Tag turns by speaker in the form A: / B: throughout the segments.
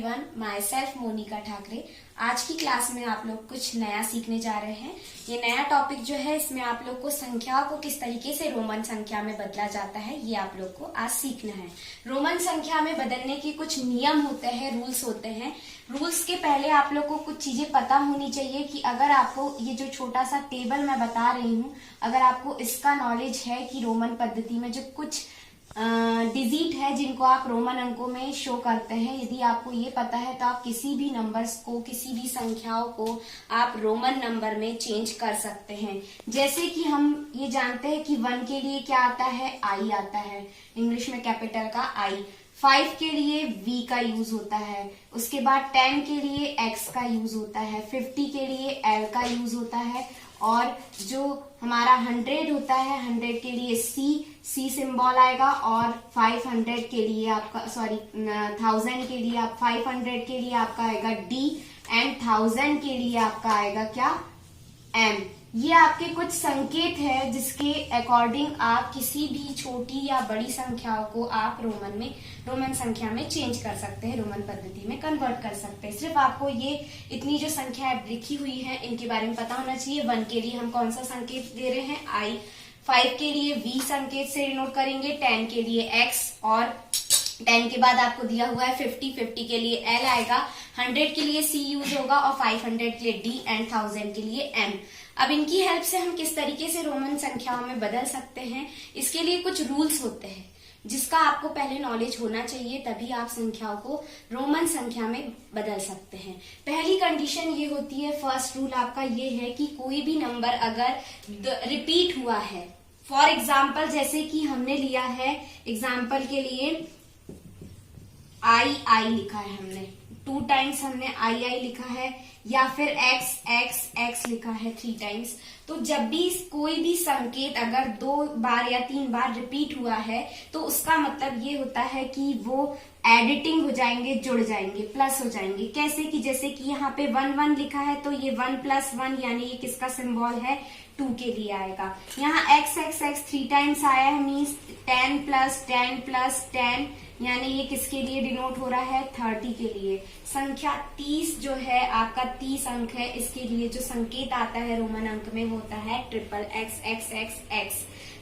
A: Everyone, myself Monika Thakre. आज की class में आप लोग कुछ नया सीखने जा रहे हैं। ये नया टॉपिक जो है, इसमें आप लोग को संख्याओं को किस तरीके से रोमन संख्या में बदला जाता है, ये आप लोग को आज सीखना है। रोमन संख्या में बदलने के कुछ नियम होते हैं, रूल्स होते हैं। रूल्स के पहले आप लोग को कुछ चीजें पता होनी चाहिए कि अगर आपको ये जो छोटा सा टेबल मैं बता रही हूँ, अगर आपको इसका नॉलेज है कि रोमन पद्धति में जो कुछ डिजिट है जिनको आप रोमन अंकों में शो करते हैं, यदि आपको ये पता है तो आप किसी भी नंबर्स को, किसी भी संख्याओं को आप रोमन नंबर में चेंज कर सकते हैं। जैसे कि हम ये जानते हैं कि 1 के लिए क्या आता है, आई आता है, इंग्लिश में कैपिटल का आई। 5 के लिए V का यूज होता है, उसके बाद 10 के लिए X का यूज होता है, 50 के लिए L का यूज होता है, और जो हमारा 100 होता है, 100 के लिए C सिंबल आएगा, और 500 के लिए आपका 1000 के लिए 500 के लिए आपका आएगा D, एंड 1000 के लिए आपका आएगा क्या, M। ये आपके कुछ संकेत है जिसके अकॉर्डिंग आप किसी भी छोटी या बड़ी संख्याओं को आप रोमन संख्या में चेंज कर सकते हैं, रोमन पद्धति में कन्वर्ट कर सकते हैं। सिर्फ आपको ये इतनी जो संख्याएं लिखी हुई हैं इनके बारे में पता होना चाहिए। 1 के लिए हम कौन सा संकेत दे रहे हैं, आई। 5 के लिए V संकेत से डिनोट करेंगे, 10 के लिए X, और 10 के बाद आपको दिया हुआ है 50 के लिए L आएगा, 100 के लिए C यूज होगा, और 500 के लिए D, एंड 1000 के लिए M। अब इनकी हेल्प से हम किस तरीके से रोमन संख्याओं में बदल सकते हैं, इसके लिए कुछ रूल्स होते हैं जिसका आपको पहले नॉलेज होना चाहिए, तभी आप संख्याओं को रोमन संख्या में बदल सकते हैं। पहली कंडीशन ये होती है, फर्स्ट रूल आपका ये है कि कोई भी नंबर अगर रिपीट हुआ है, फॉर एग्जाम्पल जैसे कि हमने लिया है, एग्जाम्पल के लिए आई लिखा है हमने, 2 टाइम्स हमने आई लिखा है, या फिर x लिखा है 3 टाइम्स। तो जब भी कोई भी संकेत अगर 2 बार या 3 बार रिपीट हुआ है तो उसका मतलब ये होता है कि वो एडिटिंग हो जाएंगे, जुड़ जाएंगे, प्लस हो जाएंगे। कैसे कि जैसे कि यहाँ पे 1 लिखा है तो ये 1 + 1 यानी ये किसका सिंबल है, 2 के लिए आएगा। यहाँ x 3 टाइम्स आया है, मीन्स 10 + 10 + 10 यानी ये किसके लिए डिनोट हो रहा है, 30 के लिए। संख्या 30 जो है आपका 30 अंक है, इसके लिए जो संकेत आता है रोमन अंक में वो होता है XXXX।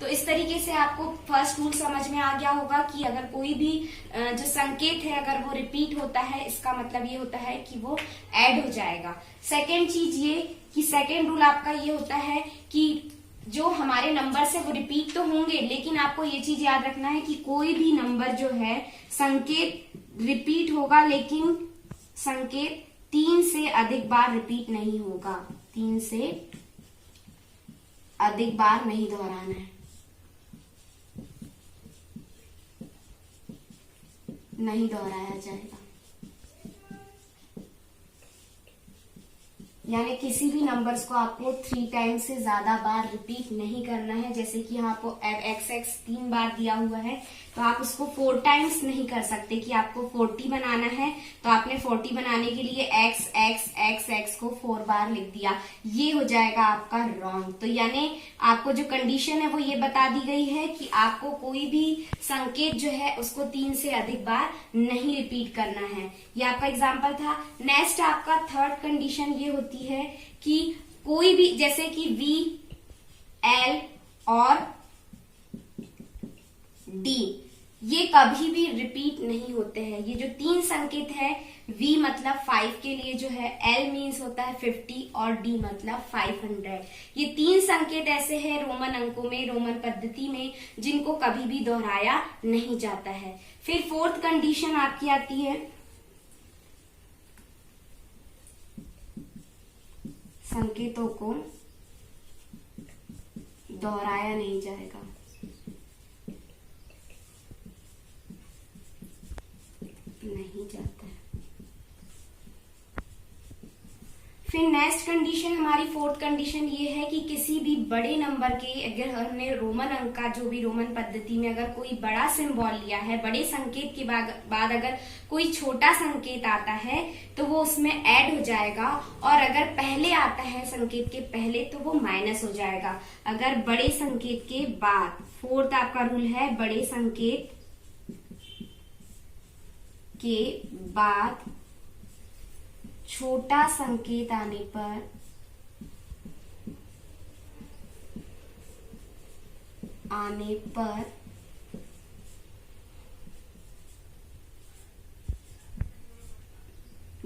A: तो इस तरीके से आपको फर्स्ट रूल समझ में आ गया होगा कि अगर कोई भी जो संकेत है अगर वो रिपीट होता है, इसका मतलब ये होता है कि वो ऐड हो जाएगा। सेकेंड चीज ये कि सेकेंड रूल आपका ये होता है कि जो हमारे नंबर है वो रिपीट तो होंगे, लेकिन आपको ये चीज याद रखना है कि कोई भी नंबर जो है संकेत रिपीट होगा, लेकिन संकेत 3 से अधिक बार रिपीट नहीं होगा, 3 से अधिक बार नहीं दोहराना है, नहीं दोहराया जाएगा। यानी किसी भी नंबर्स को आपको 3 टाइम्स से ज्यादा बार रिपीट नहीं करना है। जैसे कि यहाँ आपको XX 3 बार दिया हुआ है तो आप उसको 4 टाइम्स नहीं कर सकते कि आपको 40 बनाना है तो आपने 40 बनाने के लिए x को 4 बार लिख दिया, ये हो जाएगा आपका रॉन्ग। तो यानी आपको जो कंडीशन है वो ये बता दी गई है कि आपको कोई भी संकेत जो है उसको 3 से अधिक बार नहीं रिपीट करना है। ये आपका एग्जाम्पल था। नेक्स्ट आपका थर्ड कंडीशन ये होती है कि कोई भी जैसे कि V, L और D ये कभी भी रिपीट नहीं होते हैं। ये जो 3 संकेत है, V मतलब 5 के लिए जो है, L मीन्स होता है 50 और D मतलब 500। ये 3 संकेत ऐसे हैं रोमन अंकों में, रोमन पद्धति में, जिनको कभी भी दोहराया नहीं जाता है। फिर फोर्थ कंडीशन आपकी आती है, संकेतों को दोहराया नहीं जाएगा। नहीं जाता है। फिर नेक्स्ट कंडीशन, हमारी फोर्थ कंडीशन ये है कि किसी भी बड़े नंबर के, अगर हमने रोमन अंक का जो भी रोमन पद्धति में अगर कोई बड़ा सिंबल लिया है, बड़े संकेत के बाद अगर कोई छोटा संकेत आता है तो वो उसमें ऐड हो जाएगा, और अगर पहले आता है संकेत के पहले तो वो माइनस हो जाएगा। अगर बड़े संकेत के बाद, फोर्थ आपका रूल है, बड़े संकेत के बाद छोटा संकेत आने पर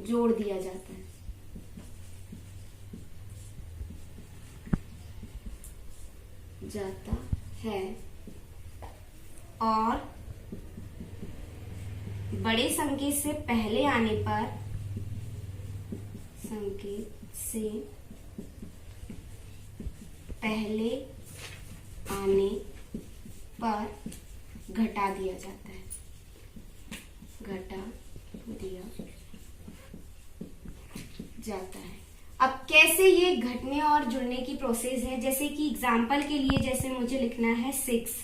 A: जोड़ दिया जाता है और बड़े संकेत से पहले आने पर घटा दिया जाता है, अब कैसे ये घटने और जुड़ने की प्रोसेस है, जैसे कि एग्जाम्पल के लिए जैसे मुझे लिखना है 6,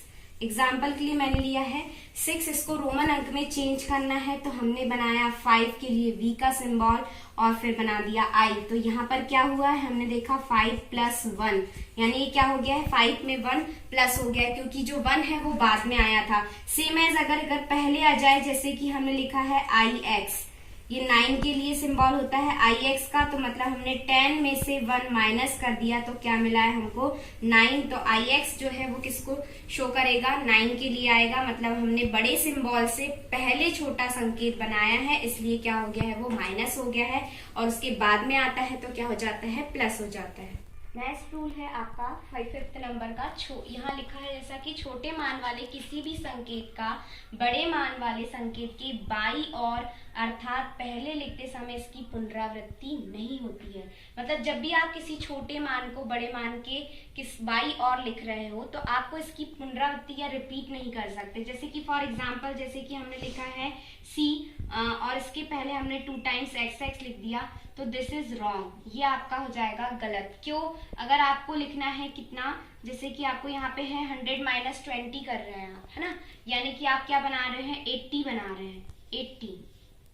A: एग्जाम्पल के लिए मैंने लिया है 6, इसको रोमन अंक में चेंज करना है तो हमने बनाया 5 के लिए V का सिंबल और फिर बना दिया I। तो यहाँ पर क्या हुआ है, हमने देखा 5 + 1, यानी ये क्या हो गया है, 5 में 1 प्लस हो गया, क्योंकि जो 1 है वो बाद में आया था। सेम एज अगर पहले आ जाए, जैसे कि हमने लिखा है IX, ये 9 के लिए सिंबल होता है IX का, तो मतलब हमने 10 में से 1 माइनस कर दिया तो क्या मिला है हमको 9। तो IX जो है वो किसको शो करेगा, 9 के लिए आएगा, मतलब हमने बड़े सिंबल से पहले छोटा संकेत बनाया है, इसलिए क्या हो गया है, वो माइनस हो गया है, और उसके बाद में आता है तो क्या हो जाता है, प्लस हो जाता है। नेक्स्ट रूल है आपका 5th नंबर का। यहाँ लिखा है जैसा कि छोटे मान वाले किसी भी संकेत का बड़े मान वाले संकेत के बाईं ओर अर्थात पहले लिखते समय इसकी पुनरावृत्ति नहीं होती है। मतलब जब भी आप किसी छोटे मान को बड़े मान के किस बाईं ओर लिख रहे हो तो आपको इसकी पुनरावृत्ति या रिपीट नहीं कर सकते। जैसे कि फॉर एग्जाम्पल, जैसे कि हमने लिखा है C और इसके पहले हमने 2 टाइम्स XX लिख दिया, तो दिस इज रॉन्ग, ये आपका हो जाएगा गलत। क्यों? अगर आपको लिखना है कितना, जैसे कि आपको यहाँ पे है 100 - 20 कर रहे हैं आप, है ना, यानी कि आप क्या बना रहे हैं, 80 बना रहे हैं, 80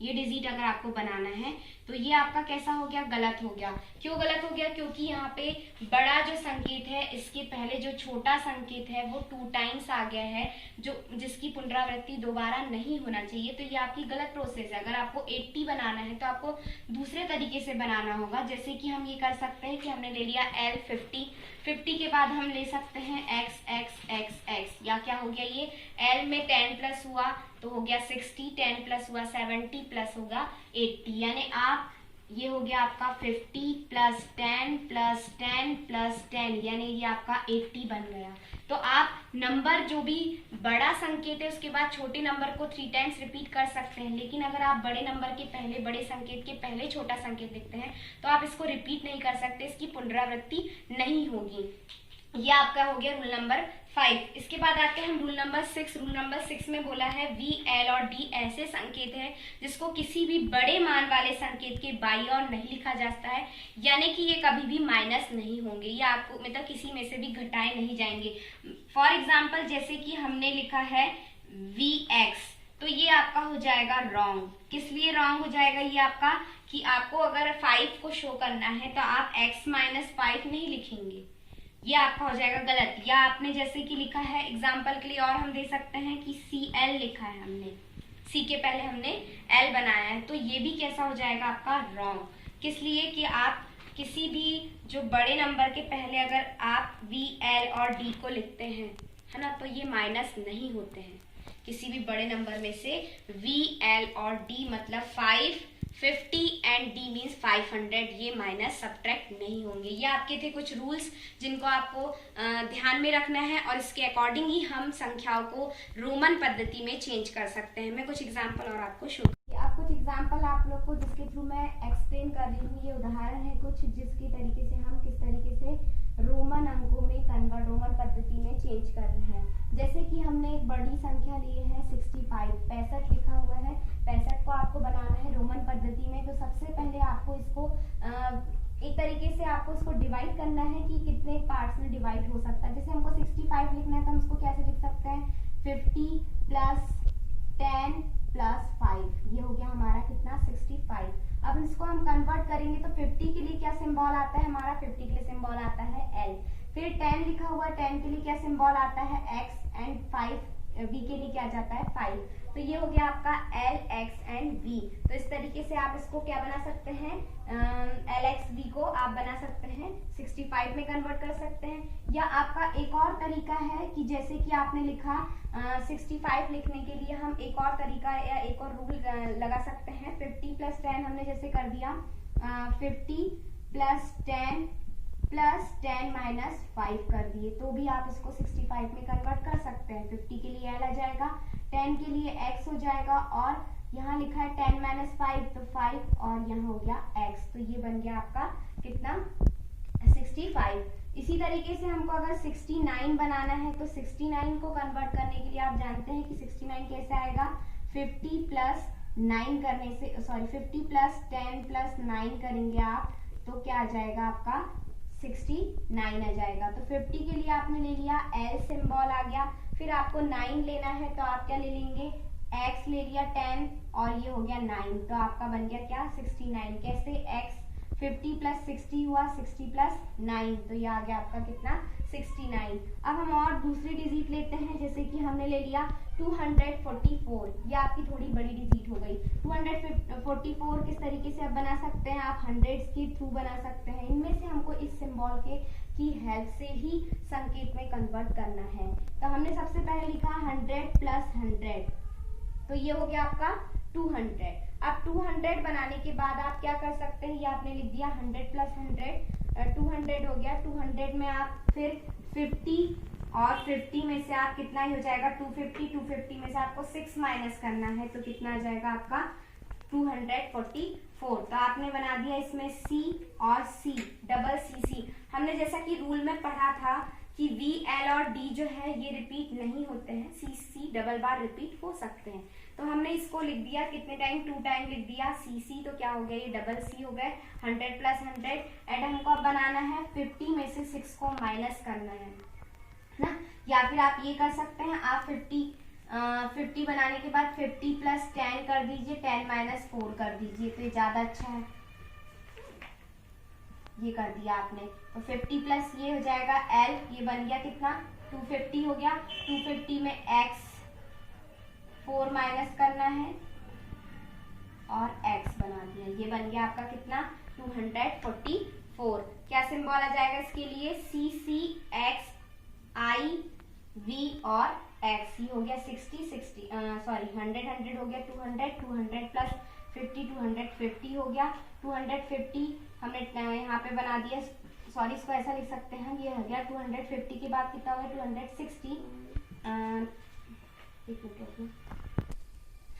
A: ये डिजिट अगर आपको बनाना है तो ये आपका कैसा हो गया, गलत हो गया। क्यों गलत हो गया? क्योंकि यहाँ पे बड़ा जो संकेत है इसके पहले जो छोटा संकेत है वो 2 टाइम्स आ गया है, जो जिसकी पुनरावृत्ति दोबारा नहीं होना चाहिए। तो ये आपकी गलत प्रोसेस है। अगर आपको 80 बनाना है तो आपको दूसरे तरीके से बनाना होगा। जैसे कि हम ये कर सकते हैं कि हमने ले लिया L 50 के बाद हम ले सकते हैं X, या क्या हो गया, ये L में 10 प्लस हुआ तो हो गया 60, 10 प्लस हुआ 70 प्लस होगा 80, यानी आप ये हो गया आपका 50 + 10 + 10 + 10, यानी ये आपका 80 बन गया। तो आप नंबर जो भी बड़ा संकेत है उसके बाद छोटे नंबर को 3 टाइम्स रिपीट कर सकते हैं, लेकिन अगर आप बड़े नंबर के पहले बड़े संकेत के पहले छोटा संकेत लिखते हैं तो आप इसको रिपीट नहीं कर सकते, इसकी पुनरावृत्ति नहीं होगी। ये आपका हो गया रूल नंबर 5। इसके बाद आते हैं हम रूल नंबर 6। रूल नंबर 6 में बोला है V, L और D ऐसे संकेत हैं जिसको किसी भी बड़े मान वाले संकेत के बाईं ओर नहीं लिखा जाता है, यानी कि ये कभी भी माइनस नहीं होंगे, ये आपको मतलब किसी में से भी घटाए नहीं जाएंगे। फॉर एग्जाम्पल, जैसे कि हमने लिखा है VX, तो ये आपका हो जाएगा रॉन्ग। किस लिए रॉन्ग हो जाएगा ये आपका, कि आपको अगर 5 को शो करना है तो आप X - 5 नहीं लिखेंगे, ये आपका हो जाएगा गलत। या आपने जैसे कि लिखा है एग्जाम्पल के लिए और हम दे सकते हैं कि CL लिखा है, हमने C के पहले हमने L बनाया है, तो ये भी कैसा हो जाएगा आपका रॉन्ग। किस लिए कि आप किसी भी जो बड़े नंबर के पहले अगर आप V, L और D को लिखते हैं, है ना, तो ये माइनस नहीं होते हैं। किसी भी बड़े नंबर में से V, L और D मतलब 5, 50 एंड D मीन्स 500, ये माइनस सब्ट्रैक्ट नहीं होंगे। ये आपके थे कुछ रूल्स जिनको आपको ध्यान में रखना है और इसके अकॉर्डिंग ही हम संख्याओं को रोमन पद्धति में चेंज कर सकते हैं। मैं कुछ एग्जाम्पल और आपको शो अब कुछ एग्जाम्पल आप लोग को जिसके थ्रू मैं एक्सप्लेन कर रही हूँ, ये उदाहरण है कुछ जिसके तरीके से हम किस तरीके से रोमन अंकों में कन्वर्ट रोमन पद्धति में चेंज कर रहे हैं। जैसे कि हमने एक बड़ी संख्या ली है 65 लिखा हुआ है, 65 को आपको बनाना है रोमन पद्धति में, तो सबसे पहले आपको इसको एक तरीके से आपको इसको डिवाइड करना है कि कितने पार्ट्स में डिवाइड हो सकता है। जैसे हमको 65 लिखना है तो हम इसको कैसे लिख सकते हैं, 50 + 10 + 5, ये हो गया हमारा कितना 65। अब इसको हम कन्वर्ट करेंगे तो 50 के लिए क्या सिंबल आता है हमारा, 50 के लिए सिंबल आता है L। फिर 10 लिखा हुआ, 10 के लिए क्या सिंबल आता है X, एंड 5 v के लिए क्या जाता है 5। तो ये हो गया आपका l, x एंड v। तो इस तरीके से आप इसको क्या बना सकते हैं, l, x, v को आप बना सकते हैं 65 में कन्वर्ट कर सकते हैं। या आपका एक और तरीका है कि जैसे कि आपने लिखा 65 लिखने के लिए हम एक और तरीका या एक और रूल लगा सकते हैं। 50 + 10 हमने जैसे कर दिया 50 + 10 + 10 - 5 कर दिए, तो भी आप इसको 65 में कन्वर्ट कर सकते हैं। 50 के लिए l आ जाएगा, 10 के लिए x हो जाएगा, और यहाँ लिखा है 10 - 5 तो 5, और यहाँ हो गया x। तो ये बन गया आपका कितना 65। इसी तरीके से हमको अगर 69 बनाना है तो 69 को कन्वर्ट करने के लिए आप जानते हैं कि 69 कैसे आएगा, 50 + 9 करने से, सॉरी 50 + 10 + 9 करेंगे आप तो क्या आ जाएगा आपका 69 आ जाएगा। तो 50 के लिए आपने ले लिया l सिंबल आ गया, फिर आपको 9 लेना है तो आप क्या ले लेंगे, x ले लिया 10, और ये हो गया 9, तो आपका बन गया क्या 69। कैसे, x 50 + 60 हुआ 60 + 9, तो ये आ गया आपका कितना 69। अब हम और दूसरी डिजिट लेते हैं, जैसे कि हमने ले लिया 244, ये आपकी थोड़ी बड़ी डिजिट हो गई। 244 किस तरीके से आप बना सकते हैं, आप हंड्रेड्स के थ्रू बना सकते हैं। इनमें से हमको इस सिंबल के की हेल्प से ही संकेत में कन्वर्ट करना है। तो हमने सबसे पहले लिखा 100 + 100, तो ये हो गया आपका 200। अब 200 बनाने के बाद आप क्या कर सकते हैं, ये आपने लिख दिया 100 + 100 200 हो गया। 200 में आप फिर 50, और 50 में से आप कितना ही हो जाएगा 250 में से आपको 6 माइनस करना है, तो कितना आ जाएगा आपका 244। तो आपने बना दिया इसमें C और C, डबल CC। हमने जैसा कि रूल में पढ़ा था कि V, L और D जो है ये रिपीट नहीं होते हैं, CC डबल बार रिपीट हो सकते हैं। तो हमने इसको लिख दिया कितने टाइम, 2 टाइम लिख दिया CC, तो क्या हो गया ये डबल C हो गए। 100 + 100 एंड हमको अब बनाना है 50 में से 6 को माइनस करना है ना। या फिर आप ये कर सकते हैं, आप 50 बनाने के बाद 50 + 10 कर दीजिए, 10 - 4 कर दीजिए, तो ये ज्यादा अच्छा है। ये कर दिया आपने, तो 50 प्लस ये हो जाएगा L, ये बन गया कितना 250 हो गया। 250 में x 4 माइनस करना है और x बना दिया, ये बन गया आपका कितना 244। क्या सिंबल आ जाएगा इसके लिए, CC x I V और x, ये हो गया 100 हो गया 200 प्लस 50 250 हो गया। 250 हमने यहाँ पे बना दिया, सॉरी इसको ऐसा लिख सकते हैं, ये हो गया 250 के बाद कितना हो गया 260। एक मिनट,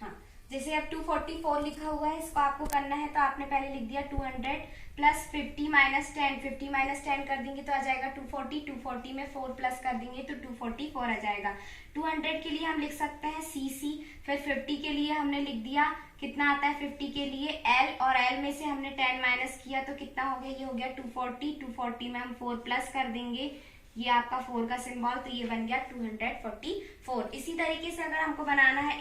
A: हाँ जैसे अब 244 लिखा हुआ है, इसको आपको करना है तो आपने पहले लिख दिया 200 प्लस 50 माइनस 10, 50 माइनस 10 कर देंगे तो आ जाएगा 240, 240 में 4 प्लस कर देंगे तो 244 आ जाएगा। 200 के लिए हम लिख सकते हैं CC, फिर 50 के लिए हमने लिख दिया कितना आता है 50 के लिए L, और L में से हमने 10 माइनस किया तो कितना हो गया, ये हो गया 240, 240 में हम 4 प्लस कर देंगे, ये आपका 4 का सिंबल, तो ये बन गया 244। इसी तरीके से अगर हमको बनाना है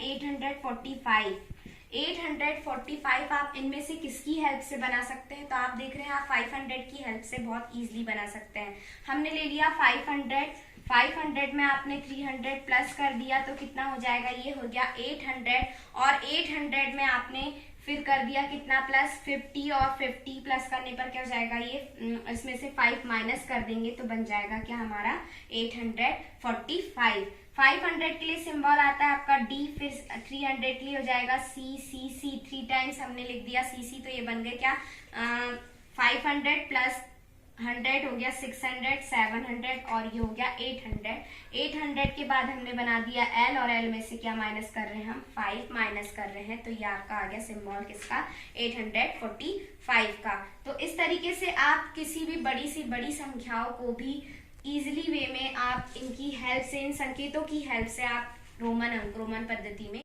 A: 845 आप इनमें से किसकी हेल्प से बना सकते हैं, तो आप देख रहे हैं आप 500 की हेल्प से बहुत इजीली बना सकते हैं। हमने ले लिया 500 में आपने 300 प्लस कर दिया तो कितना हो जाएगा, ये हो गया 800, और 800 में आपने फिर कर दिया कितना प्लस 50, और 50 प्लस करने पर क्या हो जाएगा, ये इसमें से 5 माइनस कर देंगे तो बन जाएगा क्या हमारा 845। 500 के लिए सिंबल आता है आपका D, फिर 300 के लिए हो जाएगा C 3 टाइम्स हमने लिख दिया CC, तो ये बन गया क्या 500 प्लस 100 हो गया 600, 700 और ये हो गया 800 के बाद हमने बना दिया L, और L में से क्या माइनस कर रहे हैं हम 5 माइनस कर रहे हैं, तो ये आपका आ गया सिंबल किसका 845 का। तो इस तरीके से आप किसी भी बड़ी से बड़ी संख्याओं को भी इजीली वे में आप इनकी हेल्प से, इन संकेतों की हेल्प से आप रोमन अंक रोमन पद्धति में